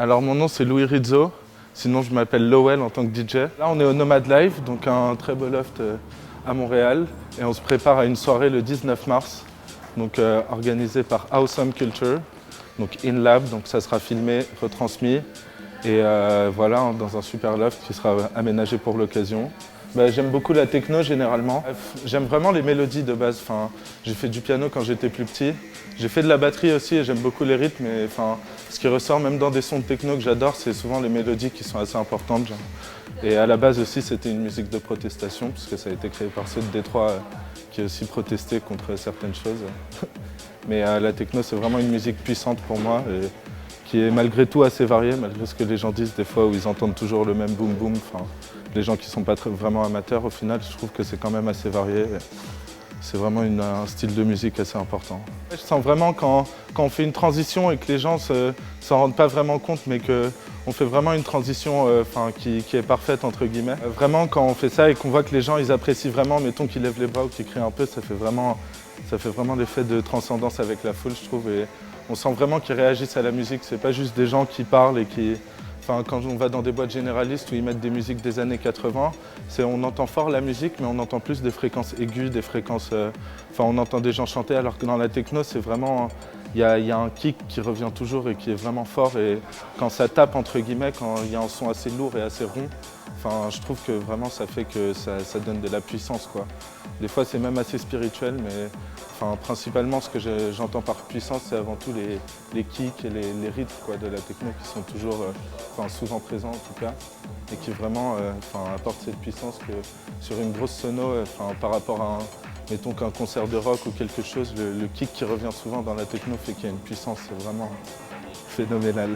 Alors mon nom c'est Louis Rizzo, sinon je m'appelle Lowell en tant que DJ. Là on est au Nomad Live, donc un très beau loft à Montréal et on se prépare à une soirée le 19 mars, donc organisée par Awesome Culture, donc in-lab, donc ça sera filmé, retransmis et voilà dans un super loft qui sera aménagé pour l'occasion. J'aime beaucoup la techno généralement. J'aime vraiment les mélodies de base. J'ai fait du piano quand j'étais plus petit. J'ai fait de la batterie aussi et j'aime beaucoup les rythmes. Et, ce qui ressort même dans des sons de techno que j'adore, c'est souvent les mélodies qui sont assez importantes. Et à la base aussi, c'était une musique de protestation, puisque ça a été créé par ceux de Détroit qui ont aussi protesté contre certaines choses. Mais la techno, c'est vraiment une musique puissante pour moi. Et qui est malgré tout assez variée, malgré ce que les gens disent des fois où ils entendent toujours le même boom boom. Les gens qui ne sont pas vraiment amateurs, au final, je trouve que c'est quand même assez varié. C'est vraiment un style de musique assez important. Je sens vraiment quand on fait une transition et que les gens ne s'en rendent pas vraiment compte, mais qu'on fait vraiment une transition qui est parfaite, entre guillemets. Vraiment, quand on fait ça et qu'on voit que les gens ils apprécient vraiment, mettons qu'ils lèvent les bras ou qu'ils crient un peu, ça fait vraiment l'effet de transcendance avec la foule, je trouve. Et on sent vraiment qu'ils réagissent à la musique. C'est pas juste des gens qui parlent et qui... quand on va dans des boîtes généralistes où ils mettent des musiques des années 80, on entend fort la musique, mais on entend plus des fréquences aiguës, des fréquences... on entend des gens chanter, alors que dans la techno, c'est vraiment... Il y a un kick qui revient toujours et qui est vraiment fort. Et quand ça tape, entre guillemets, quand il y a un son assez lourd et assez rond, je trouve que vraiment ça fait que ça donne de la puissance, quoi. Des fois, c'est même assez spirituel, mais principalement, ce que j'entends par puissance, c'est avant tout les kicks et les rythmes, quoi, de la techno qui sont toujours, souvent présents en tout cas, et qui vraiment apportent cette puissance que sur une grosse sono, par rapport à mettons qu'un concert de rock ou quelque chose, le kick qui revient souvent dans la techno fait qu'il y a une puissance, c'est vraiment phénoménal.